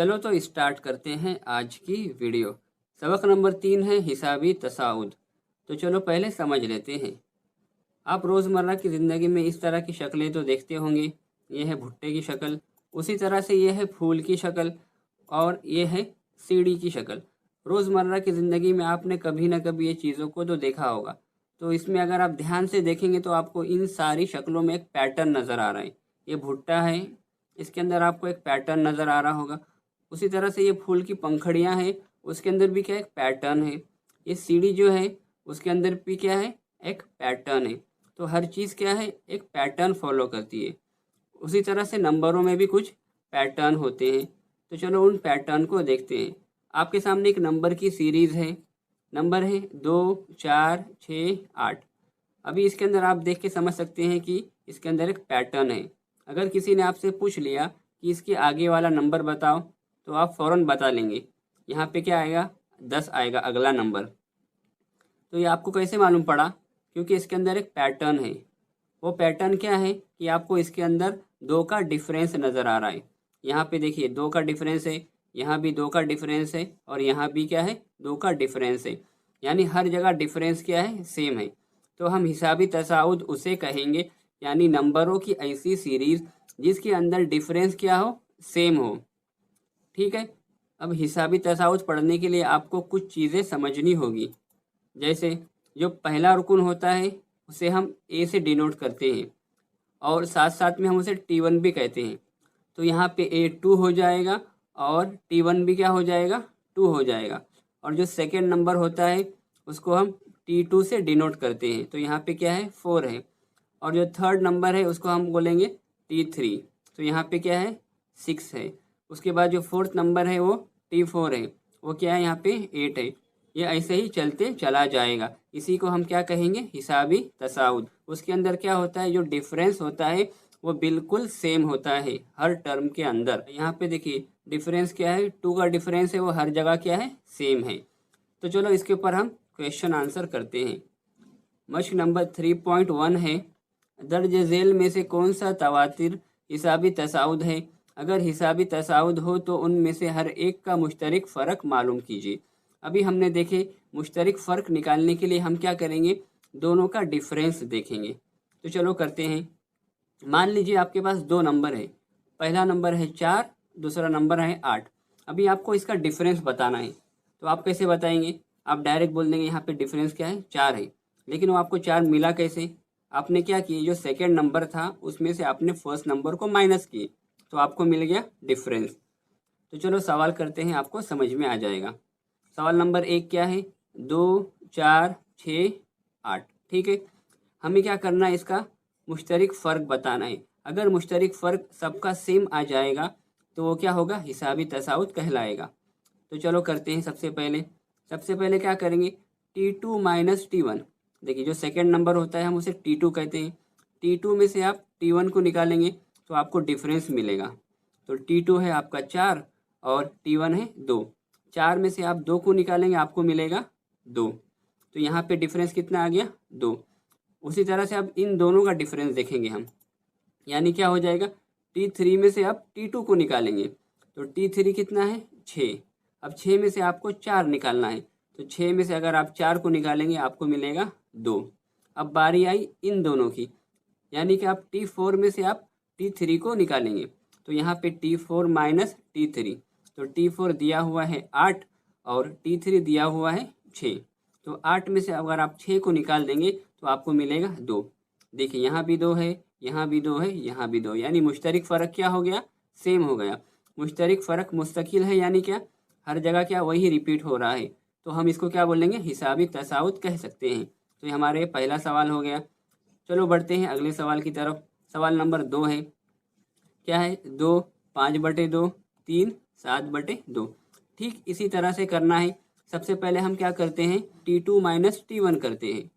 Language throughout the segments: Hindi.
चलो तो स्टार्ट करते हैं आज की वीडियो। सबक नंबर 3 है हिसाबी तसाउद। तो चलो पहले समझ लेते हैं। आप रोज़मर्रा की ज़िंदगी में इस तरह की शक्लें तो देखते होंगे। ये है भुट्टे की शक्ल, उसी तरह से ये है फूल की शक्ल और ये है सीढ़ी की शक्ल। रोज़मर्रा की ज़िंदगी में आपने कभी ना कभी ये चीज़ों को तो देखा होगा। तो इसमें अगर आप ध्यान से देखेंगे तो आपको इन सारी शक्लों में एक पैटर्न नज़र आ रहा है। ये भुट्टा है, इसके अंदर आपको एक पैटर्न नज़र आ रहा होगा। उसी तरह से ये फूल की पंखड़ियाँ हैं, उसके अंदर भी क्या एक पैटर्न है। ये सीढ़ी जो है उसके अंदर भी क्या है, एक पैटर्न है। तो हर चीज़ क्या है, एक पैटर्न फॉलो करती है। उसी तरह से नंबरों में भी कुछ पैटर्न होते हैं। तो चलो उन पैटर्न को देखते हैं। आपके सामने एक नंबर की सीरीज़ है। नंबर है 2, 4, 6, 8। अभी इसके अंदर आप देख के समझ सकते हैं कि इसके अंदर एक पैटर्न है। अगर किसी ने आपसे पूछ लिया कि इसके आगे वाला नंबर बताओ, तो आप फ़ौरन बता लेंगे। यहाँ पे क्या आएगा, 10 आएगा अगला नंबर। तो ये आपको कैसे मालूम पड़ा? क्योंकि इसके अंदर एक पैटर्न है। वो पैटर्न क्या है कि आपको इसके अंदर 2 का डिफरेंस नज़र आ रहा है। यहाँ पे देखिए 2 का डिफरेंस है, यहाँ भी 2 का डिफरेंस है और यहाँ भी क्या है, 2 का डिफरेंस है। यानी हर जगह डिफरेंस क्या है, सेम है। तो हम हिसाबी तसाउद उसे कहेंगे, यानी नंबरों की ऐसी सीरीज़ जिसके अंदर डिफरेंस क्या हो, सेम हो। ठीक है। अब हिसाबी तसाउद पढ़ने के लिए आपको कुछ चीज़ें समझनी होगी। जैसे जो पहला रुकन होता है उसे हम ए से डिनोट करते हैं और साथ साथ में हम उसे T1 भी कहते हैं। तो यहाँ पे A2 हो जाएगा और T1 भी क्या हो जाएगा, 2 हो जाएगा। और जो सेकेंड नंबर होता है उसको हम T2 से डिनोट करते हैं। तो यहाँ पे क्या है, 4 है। और जो थर्ड नंबर है उसको हम बोलेंगे T3। तो यहाँ पे क्या है, 6 है। उसके बाद जो फोर्थ नंबर है वो T4 है। वो क्या है, यहाँ पे 8 है। ये ऐसे ही चलते चला जाएगा। इसी को हम क्या कहेंगे, हिसाबी तसाउद। उसके अंदर क्या होता है, जो डिफरेंस होता है वो बिल्कुल सेम होता है हर टर्म के अंदर। यहाँ पे देखिए डिफरेंस क्या है, 2 का डिफरेंस है, वो हर जगह क्या है, सेम है। तो चलो इसके ऊपर हम क्वेश्चन आंसर करते हैं। मश्क नंबर 3.1 है, दर्ज झेल में से कौन सा तवातिर हिसाबी तसाउद है? अगर हिसाबी तसाउद हो तो उनमें से हर एक का मुश्तरक फ़र्क मालूम कीजिए। अभी हमने देखे मुश्तरक फ़र्क निकालने के लिए हम क्या करेंगे, दोनों का डिफरेंस देखेंगे। तो चलो करते हैं। मान लीजिए आपके पास 2 नंबर है। पहला नंबर है 4, दूसरा नंबर है 8। अभी आपको इसका डिफरेंस बताना है। तो आप कैसे बताएंगे? आप डायरेक्ट बोल देंगे यहाँ पे डिफरेंस क्या है, 4 है। लेकिन वो आपको 4 मिला कैसे? आपने क्या किए, जो सेकेंड नंबर था उसमें से आपने फर्स्ट नंबर को माइनस किए, तो आपको मिल गया डिफरेंस। तो चलो सवाल करते हैं, आपको समझ में आ जाएगा। सवाल नंबर 1 क्या है, 2, 4, 6, 8। ठीक है। हमें क्या करना है, इसका मुश्तरक फ़र्क बताना है। अगर मुश्तरक फ़र्क सबका सेम आ जाएगा तो वो क्या होगा, हिसाबी तसाउद कहलाएगा। तो चलो करते हैं। सबसे पहले क्या करेंगे, T2 माइनस T1। देखिए जो सेकेंड नंबर होता है हम उसे T2 कहते हैं। T2 में से आप T1 को निकालेंगे तो आपको डिफरेंस मिलेगा। तो T2 है आपका 4 और T1 है 2। 4 में से आप 2 को निकालेंगे, आपको मिलेगा 2। तो यहाँ पे डिफरेंस कितना आ गया, 2। उसी तरह से अब इन दोनों का डिफरेंस देखेंगे हम, यानी क्या हो जाएगा, T3 में से आप T2 को निकालेंगे तो T3 कितना है, 6। अब 6 में से आपको 4 निकालना है, तो 6 में से अगर आप 4 को निकालेंगे आपको मिलेगा 2। अब बारी आई इन दोनों की, यानी कि आप T4 में से आप T3 को निकालेंगे। तो यहाँ पे T4 माइनस T3, तो T4 दिया हुआ है 8 और T3 दिया हुआ है 6। तो 8 में से अगर आप 6 को निकाल देंगे तो आपको मिलेगा 2। देखिए यहाँ भी 2 है, यहाँ भी 2 है, यहाँ भी 2, यानी मुश्तरक फ़र्क क्या हो गया, सेम हो गया। मुश्तरक फ़र्क मुस्तकिल है, यानी क्या, हर जगह क्या वही रिपीट हो रहा है। तो हम इसको क्या बोलेंगे, हिसाबी तसाउद कह सकते हैं। तो ये हमारे पहला सवाल हो गया। चलो बढ़ते हैं अगले सवाल की तरफ। सवाल नंबर 2 है, क्या है, 2 5/2, 3 7/2। ठीक इसी तरह से करना है। सबसे पहले हम क्या करते हैं, T2 माइनस T1 करते हैं।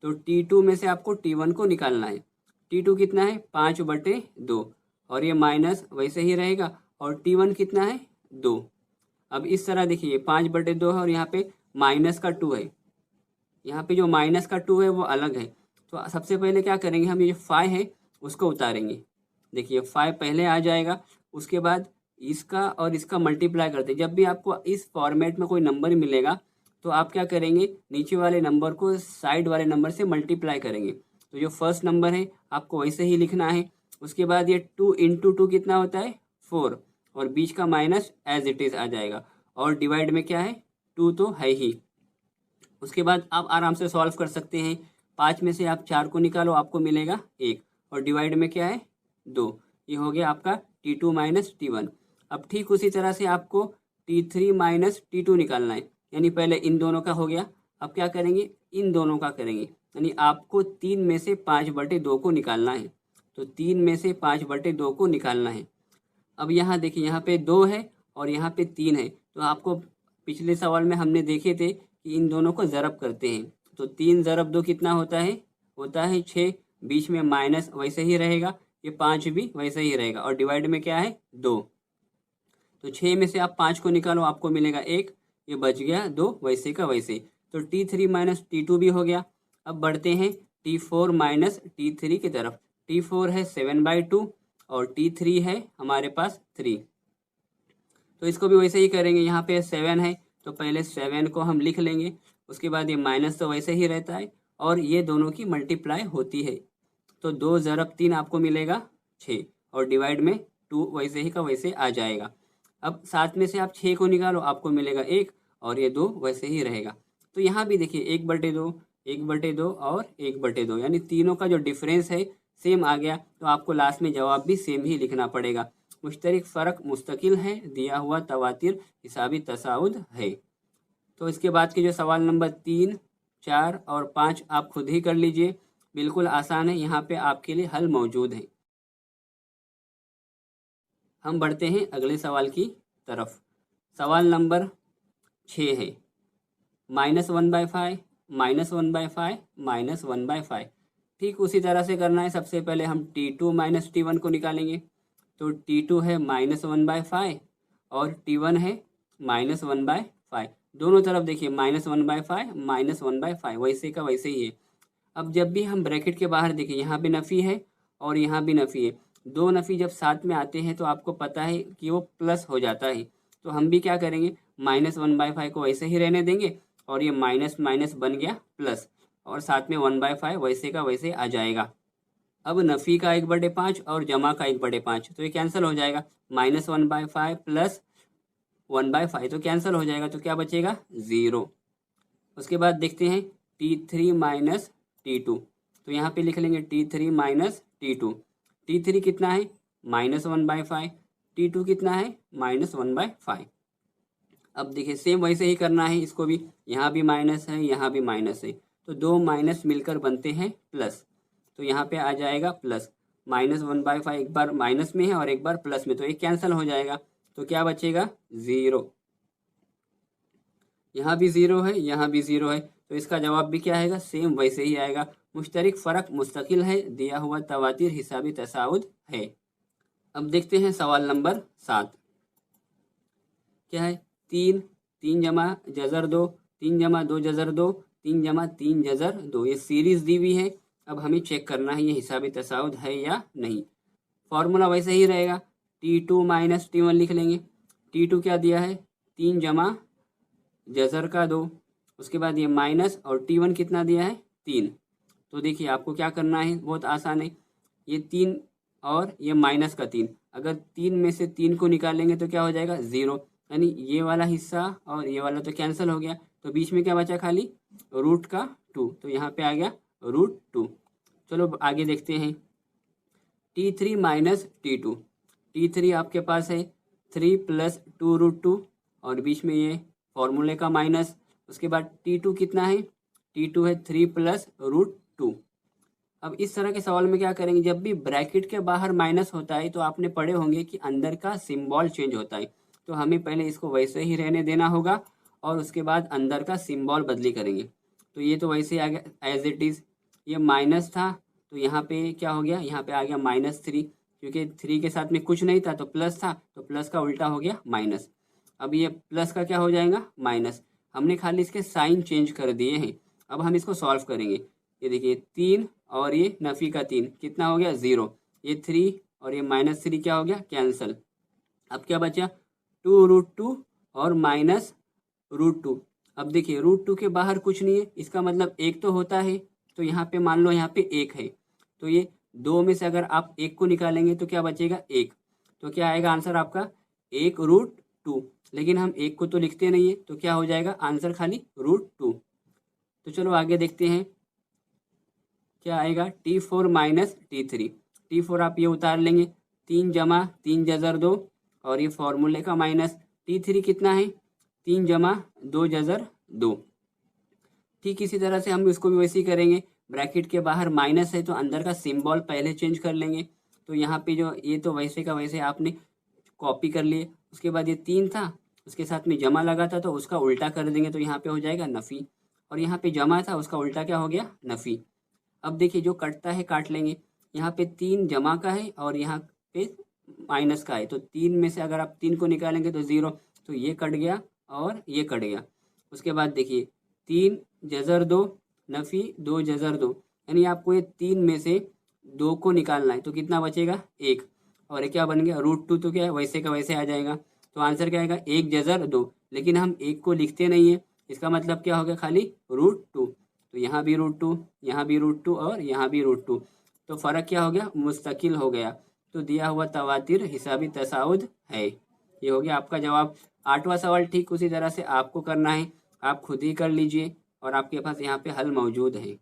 तो T2 में से आपको T1 को निकालना है। T2 कितना है, 5/2 और ये माइनस वैसे ही रहेगा। और T1 कितना है, 2। अब इस तरह देखिए 5/2 है और यहाँ पे माइनस का 2 है। यहाँ पे जो माइनस का 2 है वो अलग है। तो सबसे पहले क्या करेंगे, हम ये जो 5 है उसको उतारेंगे। देखिए 5 पहले आ जाएगा, उसके बाद इसका और इसका मल्टीप्लाई करते हैं। जब भी आपको इस फॉर्मेट में कोई नंबर मिलेगा तो आप क्या करेंगे, नीचे वाले नंबर को साइड वाले नंबर से मल्टीप्लाई करेंगे। तो जो फर्स्ट नंबर है आपको वैसे ही लिखना है। उसके बाद ये 2 इंटू 2 कितना होता है 4, और बीच का माइनस एज इट इज़ आ जाएगा, और डिवाइड में क्या है 2 तो है ही। उसके बाद आप आराम से सॉल्व कर सकते हैं। 5 में से आप 4 को निकालो, आपको मिलेगा 1, और डिवाइड में क्या है 2। ये हो गया आपका T2 माइनस T1। अब ठीक उसी तरह से आपको T3 माइनस T2 निकालना है। यानी पहले इन दोनों का हो गया, अब क्या करेंगे इन दोनों का करेंगे। यानी आपको 3 में से 5/2 को निकालना है। तो 3 में से 5/2 को निकालना है। अब यहाँ देखिए, यहाँ पे 2 है और यहाँ पे 3 है। तो आपको पिछले सवाल में हमने देखे थे कि इन दोनों को ज़रब करते हैं। तो 3 ज़रब 2 कितना होता है 6। बीच में माइनस वैसे ही रहेगा, ये 5 भी वैसे ही रहेगा, और डिवाइड में क्या है 2। तो 6 में से आप 5 को निकालो, आपको मिलेगा 1, ये बच गया 2 वैसे का वैसे। तो T3 माइनस T2 भी हो गया। अब बढ़ते हैं T4 माइनस T3 की तरफ। T4 है 7/2 और T3 है हमारे पास 3। तो इसको भी वैसे ही करेंगे। यहाँ पे 7 है तो पहले 7 को हम लिख लेंगे। उसके बाद ये माइनस तो वैसे ही रहता है, और ये दोनों की मल्टीप्लाई होती है। तो 2 ज़रब 3 आपको मिलेगा 6, और डिवाइड में 2 वैसे ही का वैसे आ जाएगा। अब 7 में से आप 6 को निकालो, आपको मिलेगा 1, और ये 2 वैसे ही रहेगा। तो यहाँ भी देखिए 1/2, 1/2 और 1/2, यानी तीनों का जो डिफरेंस है सेम आ गया। तो आपको लास्ट में जवाब भी सेम ही लिखना पड़ेगा। मुश्तरिक फ़र्क मुस्तकिल है, दिया हुआ तवातिर हिसाबी तसाउद है। तो इसके बाद के जो सवाल नंबर 3, 4 और 5 आप खुद ही कर लीजिए, बिल्कुल आसान है, यहाँ पे आपके लिए हल मौजूद है। हम बढ़ते हैं अगले सवाल की तरफ। सवाल नंबर 6 है -1/5, -1/5, -1/5। ठीक उसी तरह से करना है। सबसे पहले हम T2 माइनस T1 को निकालेंगे। तो T2 है -1/5 और T1 है -1/5। दोनों तरफ देखिए -1/5, -1/5, वैसे का वैसे ही है। अब जब भी हम ब्रैकेट के बाहर देखिए, यहाँ भी नफ़ी है और यहाँ भी नफ़ी है। दो नफ़ी जब साथ में आते हैं तो आपको पता है कि वो प्लस हो जाता है। तो हम भी क्या करेंगे, -1/5 को वैसे ही रहने देंगे, और ये माइनस माइनस बन गया प्लस, और साथ में 1/5 वैसे का वैसे आ जाएगा। अब नफ़ी का 1/5 और जमा का 1/5, तो ये कैंसिल हो जाएगा। -1/5 प्लस 1/5 तो कैंसिल हो जाएगा, तो क्या बचेगा 0। उसके बाद देखते हैं T3 माइनस T2। तो यहाँ पे लिख लेंगे T3 माइनस T2। T3 कितना है -1/5, T2 कितना है -1/5। अब देखिए सेम वैसे ही करना है इसको भी। यहाँ भी माइनस है, यहाँ भी माइनस है, तो दो माइनस मिलकर बनते हैं प्लस। तो यहाँ पे आ जाएगा प्लस। -1/5 एक बार माइनस में है और एक बार प्लस में, तो एक कैंसिल हो जाएगा। तो क्या बचेगा 0। यहाँ भी 0 है, यहाँ भी 0 है, तो इसका जवाब भी क्या आएगा, सेम वैसे ही आएगा। मुश्तरिक फ़र्क मुस्तकिल है, दिया हुआ तवातिर हिसाबी तसाउद है। अब देखते हैं सवाल नंबर 7 क्या है। 3, 3 जमा जज़र 2, 3 जमा 2 जज़र 2, 3 जमा 3 जज़र 2, ये सीरीज़ दी हुई है। अब हमें चेक करना है ये हिसाबी तसाउद है या नहीं। फॉर्मूला वैसे ही रहेगा, T2 माइनस T1 लिख लेंगे। T2 क्या दिया है 3 जमा जज़र का 2, उसके बाद ये माइनस, और T1 कितना दिया है 3। तो देखिए आपको क्या करना है, बहुत आसान है। ये 3 और ये माइनस का 3, अगर 3 में से 3 को निकालेंगे तो क्या हो जाएगा 0। यानी ये वाला हिस्सा और ये वाला तो कैंसिल हो गया, तो बीच में क्या बचा खाली √2। तो यहाँ पे आ गया √2। चलो आगे देखते हैं। T3 minus T2। T3 आपके पास है 3 + 2√2, और बीच में ये फॉर्मूले का माइनस। उसके बाद T2 कितना है, T2 है 3 + √2। अब इस तरह के सवाल में क्या करेंगे, जब भी ब्रैकेट के बाहर माइनस होता है तो आपने पढ़े होंगे कि अंदर का सिंबल चेंज होता है। तो हमें पहले इसको वैसे ही रहने देना होगा, और उसके बाद अंदर का सिंबल बदली करेंगे। तो ये तो वैसे ही आ गया एज इट इज़। ये माइनस था तो यहाँ पे क्या हो गया, यहाँ पे आ गया -3, क्योंकि 3 के साथ में कुछ नहीं था तो प्लस था, तो प्लस का उल्टा हो गया माइनस। अब ये प्लस का क्या हो जाएगा माइनस। हमने खाली इसके साइन चेंज कर दिए हैं। अब हम इसको सॉल्व करेंगे। ये देखिए 3 और ये नफ़ी का 3 कितना हो गया 0। ये 3 और ये -3 क्या हो गया कैंसल। अब क्या बचा, 2√2 और -√2। अब देखिए √2 के बाहर कुछ नहीं है, इसका मतलब एक तो होता है, तो यहाँ पे मान लो यहाँ पे एक है, तो ये दो में से अगर आप एक को निकालेंगे तो क्या बचेगा, एक। तो क्या आएगा आंसर आपका, 1√2। लेकिन हम एक को तो लिखते नहीं है, तो क्या हो जाएगा आंसर खाली √2। तो चलो आगे देखते हैं क्या आएगा, T4 - T3। T4 आप ये उतार लेंगे, 3 जमा 3 जजर 2, और ये फॉर्मूले का माइनस। T3 कितना है, 3 जमा 2 जजर 2। ठीक इसी तरह से हम इसको भी वैसे ही करेंगे, ब्रैकेट के बाहर माइनस है तो अंदर का सिंबल पहले चेंज कर लेंगे। तो यहाँ पे जो ये तो वैसे का वैसे आपने कॉपी कर लिए, उसके बाद ये 3 था, उसके साथ में जमा लगा था तो उसका उल्टा कर देंगे, तो यहाँ पे हो जाएगा नफ़ी। और यहाँ पे जमा था, उसका उल्टा क्या हो गया, नफ़ी। अब देखिए जो कटता है काट लेंगे, यहाँ पे 3 जमा का है और यहाँ पे माइनस का है, तो 3 में से अगर आप 3 को निकालेंगे तो 0, तो ये कट गया और ये कट गया। उसके बाद देखिए 3 जज़र 2 नफ़ी 2 जज़र 2, यानी आपको ये 3 में से 2 को निकालना है, तो कितना बचेगा, 1। और ये क्या बन गया, √2, तो क्या है वैसे का वैसे आ जाएगा। तो आंसर क्या आएगा, 1 जज़र 2। लेकिन हम एक को लिखते नहीं है, इसका मतलब क्या हो गया, खाली √2। तो यहाँ भी √2, यहाँ भी √2 और यहाँ भी √2। तो फ़र्क क्या हो गया, मुस्तकिल हो गया। तो दिया हुआ तवातिर हिसाबी तसाउद है। ये हो गया आपका जवाब। 8वां सवाल ठीक उसी तरह से आपको करना है, आप खुद ही कर लीजिए और आपके पास यहाँ पे हल मौजूद है।